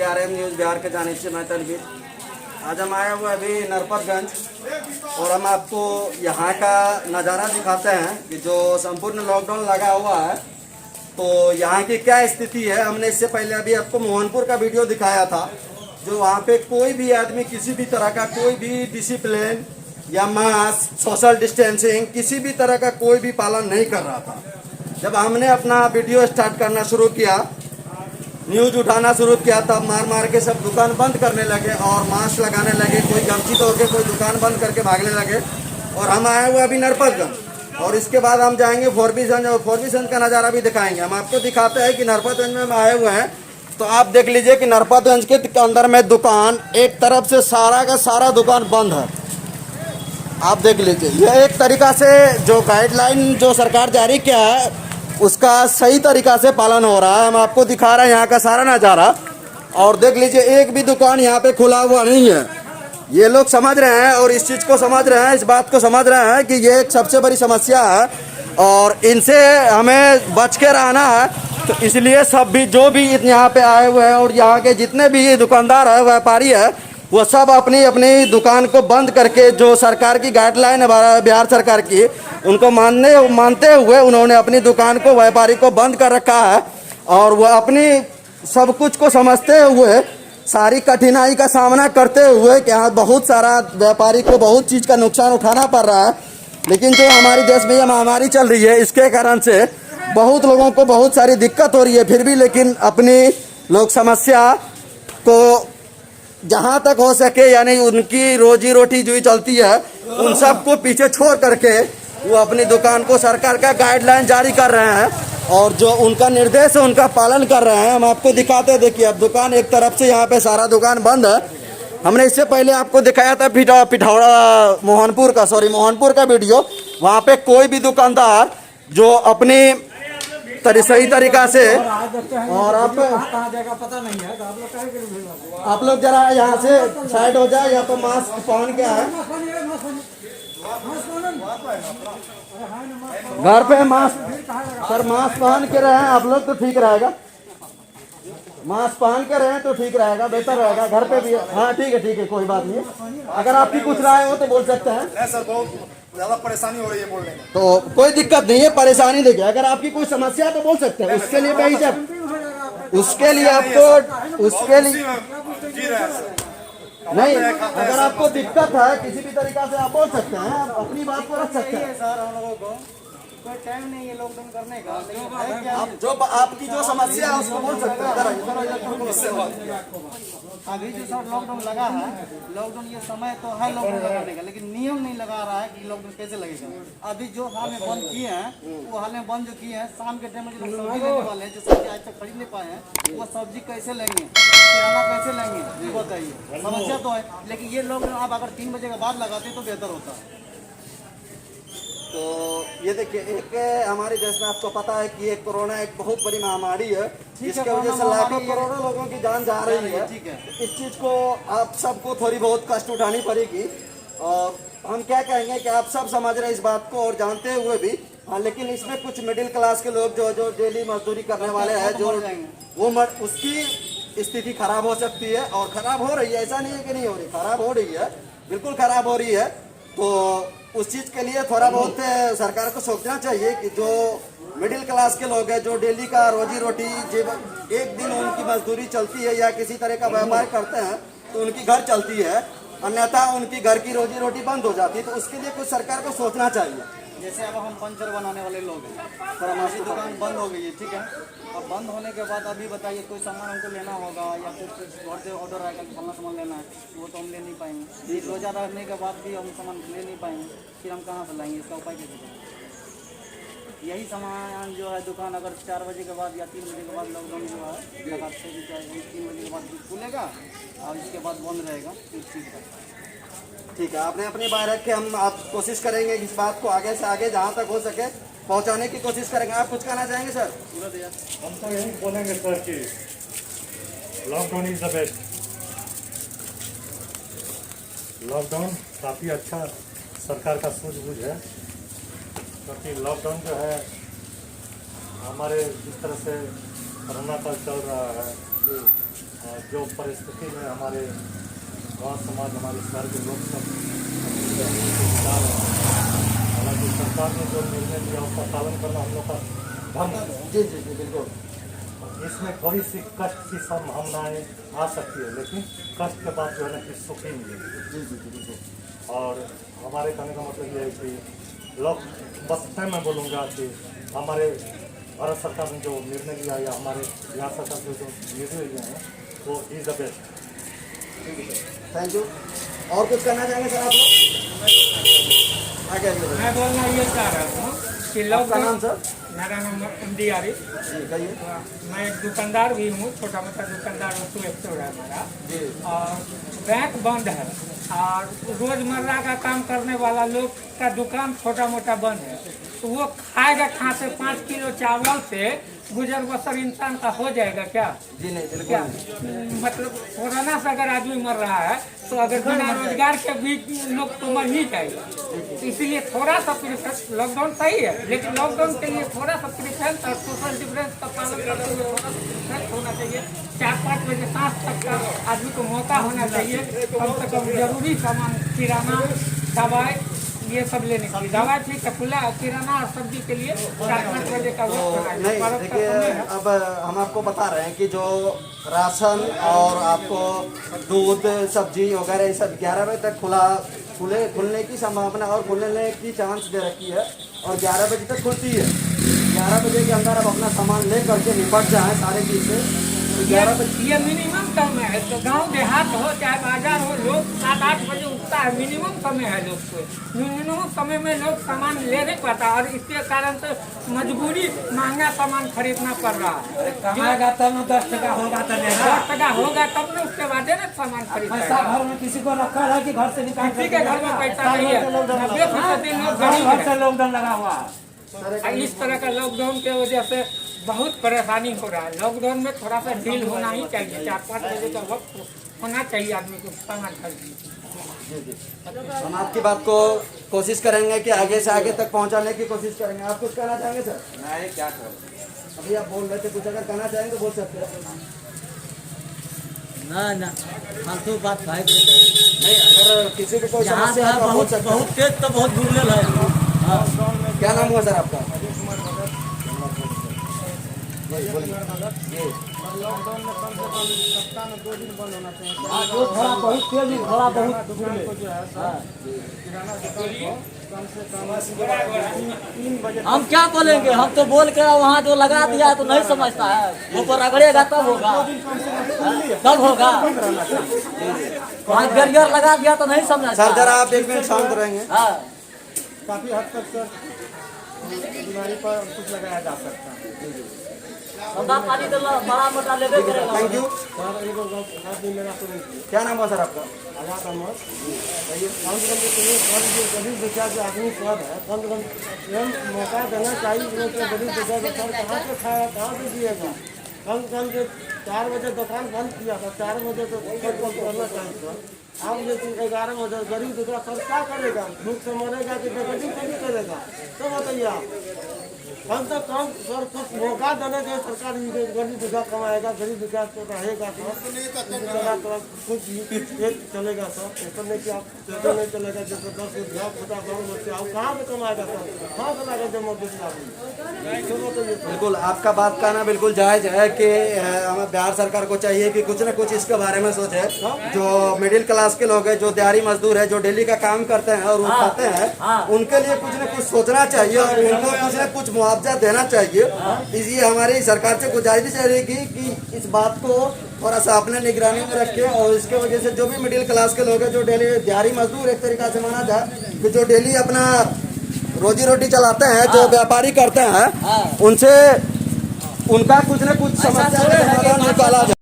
DRM news Bihar के जानिब से मैं तनवीर। आज हम आए हुए अभी नरपतगंज और हम आपको यहाँ का नज़ारा दिखाते हैं कि जो संपूर्ण लॉकडाउन लगा हुआ है तो यहाँ की क्या स्थिति है। हमने इससे पहले अभी आपको मोहनपुर का वीडियो दिखाया था, जो वहाँ पे कोई भी आदमी किसी भी तरह का कोई भी डिसिप्लिन या मास्क, सोशल डिस्टेंसिंग, किसी भी तरह का कोई भी पालन नहीं कर रहा था। जब हमने अपना वीडियो स्टार्ट करना शुरू किया, न्यूज उठाना शुरू किया, तब मार मार के सब दुकान बंद करने लगे और मास्क लगाने लगे, कोई गमछी तो होके कोई दुकान बंद करके भागने लगे। और हम आए हुए अभी नरपतगंज और इसके बाद हम जाएंगे फोरबिसगंज और फोरबिसगंज का नज़ारा भी दिखाएंगे। हम आपको दिखाते हैं कि नरपतगंज में हम आए हुए हैं तो आप देख लीजिए कि नरपतगंज के अंदर में दुकान एक तरफ से सारा का सारा दुकान बंद है। आप देख लीजिए, यह एक तरीका से जो गाइडलाइन जो सरकार जारी किया है उसका सही तरीका से पालन हो रहा है। हम आपको दिखा रहे हैं यहाँ का सारा नज़ारा और देख लीजिए एक भी दुकान यहाँ पे खुला हुआ नहीं है। ये लोग समझ रहे हैं और इस चीज़ को समझ रहे हैं, इस बात को समझ रहे हैं कि ये एक सबसे बड़ी समस्या है और इनसे हमें बच के रहना है। तो इसलिए सब भी जो भी यहाँ पे आए हुए हैं और यहाँ के जितने भी दुकानदार है, व्यापारी है, वो सब अपनी अपनी दुकान को बंद करके जो सरकार की गाइडलाइन है बिहार सरकार की, उनको मानते हुए उन्होंने अपनी दुकान को, व्यापारी को बंद कर रखा है। और वह अपनी सब कुछ को समझते हुए, सारी कठिनाई का सामना करते हुए कि यहाँ बहुत सारा व्यापारी को बहुत चीज़ का नुकसान उठाना पड़ रहा है, लेकिन जो हमारी देश में ये महामारी चल रही है इसके कारण से बहुत लोगों को बहुत सारी दिक्कत हो रही है। फिर भी लेकिन अपनी लोग समस्या को जहाँ तक हो सके, यानी उनकी रोजी रोटी जो चलती है उन सबको पीछे छोड़ करके वो अपनी दुकान को सरकार का गाइडलाइन जारी कर रहे हैं और जो उनका निर्देश है उनका पालन कर रहे हैं। हम आपको दिखाते हैं, देखिए अब दुकान एक तरफ से यहाँ पे सारा दुकान बंद है। हमने इससे पहले आपको दिखाया था पिठौरा मोहनपुर का वीडियो। वहाँ पे कोई भी दुकानदार जो अपनी सही तरीका से, और आप लोग जरा यहाँ से साइड हो जाए या तो मास्क पहन के आए। घर पे मास्क सर मास्क पहन के रहे आप लोग तो ठीक रहेगा, मास्क पहन के रहे तो ठीक रहेगा, बेहतर रहेगा। घर पे भी हाँ ठीक है कोई बात नहीं है। अगर आपकी कुछ राय हो तो बोल सकते हैं। सर बहुत ज्यादा परेशानी हो रही है बोलने में, तो कोई दिक्कत नहीं है, परेशानी देखिए अगर आपकी कोई समस्या है तो बोल सकते हैं। उसके लिए बेहिचक, उसके लिए आपको, उसके लिए नहीं, अगर आपको दिक्कत है किसी भी तरीका से आप बोल सकते हैं, आप अपनी बात को रख सकते हैं। सर हम लोगों को कोई टाइम नहीं है लॉकडाउन करने का, लेकिन आप जो आपकी जो समस्या है उसको बोल सकते हैं। अभी जो सर लॉकडाउन लगा है, लॉकडाउन ये समय तो है लॉकडाउन लगाने का, लेकिन नियम नहीं लगा रहा है कि लॉकडाउन कैसे लगेगा। अभी जो हाल में बंद किए हैं वो हाल में बंद जो किए हैं, शाम के टाइम में जो सब्जी लेने वाले हैं, जो सब्जी आज तक खरीद नहीं पाए हैं, वो सब्जी कैसे लेंगे, किराना कैसे लेंगे, ये बताइए। समस्या तो है, लेकिन ये लॉकडाउन आप अगर 3 बजे के बाद लगाते तो बेहतर होता है। तो ये देखिए, एक हमारे देश में आपको पता है कि एक कोरोना एक बहुत बड़ी महामारी है जिसके वजह से लाखों करोड़ों लोगों की जान जा रही है। इस चीज़ को आप सबको थोड़ी बहुत कष्ट उठानी पड़ेगी और हम क्या कहेंगे कि आप सब समझ रहे हैं इस बात को और जानते हुए भी, हाँ, लेकिन इसमें कुछ मिडिल क्लास के लोग जो डेली मजदूरी करने वाले हैं, जो वो उसकी स्थिति खराब हो सकती है और खराब हो रही है। ऐसा नहीं है कि नहीं हो रही, खराब हो रही है, बिल्कुल खराब हो रही है। तो उस चीज़ के लिए थोड़ा बहुत सरकार को सोचना चाहिए कि जो मिडिल क्लास के लोग हैं, जो डेली का रोजी रोटी एक दिन उनकी मजदूरी चलती है या किसी तरह का व्यापार करते हैं तो उनकी घर चलती है, अन्यथा उनकी घर की रोजी रोटी बंद हो जाती है। तो उसके लिए कुछ सरकार को सोचना चाहिए। जैसे अब हम पंचर बनाने वाले लोग हैं, सर हमारी दुकान बंद हो गई है, ठीक है। अब बंद होने के बाद अभी बताइए कोई सामान हमको लेना होगा या फिर घर से ऑर्डर आएगा कि फलना सामान लेना है, वो तो हम ले नहीं पाएंगे। एक रोजा रहने के बाद भी हम सामान ले नहीं पाएंगे, फिर हम कहाँ से लाएंगे, इसका उपाय कैसे करेंगे। यही सामान जो है दुकान अगर 4 बजे के बाद या 3 बजे के बाद लॉकडाउन जो है लगाते 3 बजे के बाद खुलेगा और इसके बाद बंद रहेगा, इस चीज़ का ठीक है। आपने अपनी बात रख के हम आप कोशिश करेंगे इस बात को आगे से आगे जहाँ तक हो सके पहुँचाने की कोशिश करेंगे। आप कुछ कहना चाहेंगे सर? हम तो यही बोलेंगे सर कि lockdown is the best. Lockdown काफ़ी अच्छा सरकार का सूझबूझ है, क्योंकि लॉकडाउन जो है हमारे जिस तरह से कोरोना काल चल रहा है, जो परिस्थिति में हमारे गांव समाज, हमारे शहर के लोग सब विचार हैं। हालांकि सरकार ने जो निर्णय लिया उसका पालन करना हम लोग का धर्म है। जी जी जी बिल्कुल। इसमें थोड़ी सी कष्ट की संभावनाएं आ सकती है, लेकिन कष्ट के बाद जो है ना कि सुख ही मिलेगी। जी जी जी बिल्कुल। और हमारे कहने का मतलब ये है कि लोग बस मैं बोलूँगा कि हमारे भारत सरकार ने जो निर्णय लिया या हमारे बिहार सरकार ने जो निर्णय लिए हैं वो is the best. Thank you. और कुछ करना चाहेंगे सर आप लोग? आगे आगे मैं बोलना ये चाह रहा हूँ कि आपका नाम सर? मेरा नाम MD आरिफ। जी कहिए। मैं एक दुकानदार भी हूँ, छोटा मोटा दुकानदार वस्तु स्टोर है मेरा। जी और बैंक बंद है और रोजमर्रा का काम करने वाला लोग का दुकान छोटा मोटा बंद है, तो वो खाएगा कहाँ से? 5 किलो चावल से गुजर बसर इंसान का हो जाएगा क्या? जी नहीं बिल्कुल क्या नहीं। मतलब कोरोना से अगर आदमी मर रहा है तो अगर बिना रोजगार के भी लोग तो मर ही जाएगा। तो इसीलिए थोड़ा सा प्रिफरेंस, लॉकडाउन सही है लेकिन लॉकडाउन के लिए थोड़ा सा प्रिफरेंस और सोशल डिफरेंस का पालन करते हुए थोड़ा सा प्रिफरेंस होना चाहिए। 4-5 बजे 7 तक का आदमी को मौका होना चाहिए कम से कम जरूरी सामान, किराना, दवाई, ये सब लेने की। दवा ठीक है, खुला किराना और सब्जी के लिए 4-5 बजे का वक्त होना है। नहीं पर्व का देखिए, समय है। अब हम आपको बता रहे हैं कि जो राशन और आपको दूध, सब्जी वगैरह ये सब 11 बजे तक खुलने की संभावना और खुलने की चांस दे रखी है और 11 बजे तक खुलती है। 11 बजे के अंदर आप अपना सामान ले करके निपट जाएं सारे चीज़ से। तो 11 बजे ये मिनिमम समय है। तो गांव देहात हो चाहे बाजार हो, लोग 7-8 बजे उठता है, मिनिमम समय है लोग को। मिनिमम समय में लोग सामान ले नहीं पाता और इसके कारण से मजबूरी महंगा सामान खरीदना पड़ रहा है। कमाएगा तब न 10 टका होगा तो 10 टका होगा तब न उसके बाद ना सामान खरीदना। घर में किसी को रखा है कि घर से निकाल किसी के घर में पैसा नहीं है, 90% लोग गरीब घर है। से लॉकडाउन लगा हुआ है। इस तरह का लॉकडाउन के वजह से बहुत परेशानी हो रहा है। लॉकडाउन में थोड़ा सा ढील होना ही चाहिए, 4-5 बजे का वक्त होना चाहिए आदमी को सामान खरीदने। हम आपकी बात को कोशिश करेंगे कि आगे से आगे तक पहुंचाने की कोशिश करेंगे। आप कुछ कहना चाहेंगे सर? मैं क्या करूँ? अभी आप बोल रहे थे, कुछ अगर कहना चाहेंगे तो बोल सकते हैं। ना फालतू बात भाई। नहीं, अगर किसी को कोई समस्या है तो आप बोल सकते हैं। तेज तो बहुत बुगलेल है। क्या नाम हुआ सर आपका? जी बोलिए। जी लॉकडाउन में कम से कम सप्ताह में 2 दिन बंद होना चाहिए। थोड़ा बहुत तेज, थोड़ा बहुत दुकान को जो है किराना दुकान को कम से कम 3 बजे। हम क्या बोलेंगे? हम तो बोल के वहाँ जो लगा दिया तो नहीं समझता है। ऊपर रगड़ेगा तब होगा, तब होगा। वहाँ बैरियर लगा दिया तो नहीं समझा। सर जरा आप 1 मिनट शांत रहेंगे। हाँ, काफ़ी हद तक सर बीमारी पर कुछ लगाया जा सकता है। ठंडा पानी तो बड़ा मोटा लेवे करेगा। Thank you. आदमी मेरा तुरंत क्या नाम हुआ सर आपका? आजाद अहमद। कम से कम जो गरीब दुखिया जो आदमी सब है, कम से कम स्वयं मौका देना चाहिए। गरीब दुखिया को सर कहाँ से खाएगा, कहाँ से जिएगा? कम से कम जो 4 बजे दुकान बंद किया था, 4 बजे तो करना चाहिए सर। अब लेकिन 11 बजे गरीब दुखिया सर क्या करेगा? भूख से मरेगा कि बेगरीब नहीं करेगा? तो बताइए आप। कम से कम सर कुछ मौका देने के सरकार गरीब दुखिया कमाएगा, गरीब दुखिया तो रहेगा सर। कुछ पेट चलेगा सर, ऐसा नहीं कि आप पेट नहीं चलेगा। जैसे 10 रुपया 50 बच्चे आप कहाँ से कमाएगा सर? कहाँ से लाएगा जमा देश आदमी? बिल्कुल आपका बात कहना बिल्कुल जायज़ है कि हमें बिहार सरकार को चाहिए कि कुछ न कुछ इसके बारे में सोचे। जो मिडिल क्लास के लोग हैं, जो दिहाड़ी मजदूर है, जो डेली का काम करते हैं और वो खाते हैं, उनके लिए कुछ न कुछ सोचना चाहिए और उनको कुछ न कुछ मुआवजा देना चाहिए। इसलिए हमारी सरकार से गुजारिश रहेगी कि इस बात को थोड़ा सा अपने निगरानी में रखें और इसके वजह से जो भी मिडिल क्लास के लोग हैं, जो डेली दिहाड़ी मजदूर एक तरीका से माना जाए कि जो डेली अपना रोजी रोटी चलाते हैं, जो व्यापारी करते हैं, उनसे उनका कुछ न कुछ समस्या का समाधान निकाला जाए।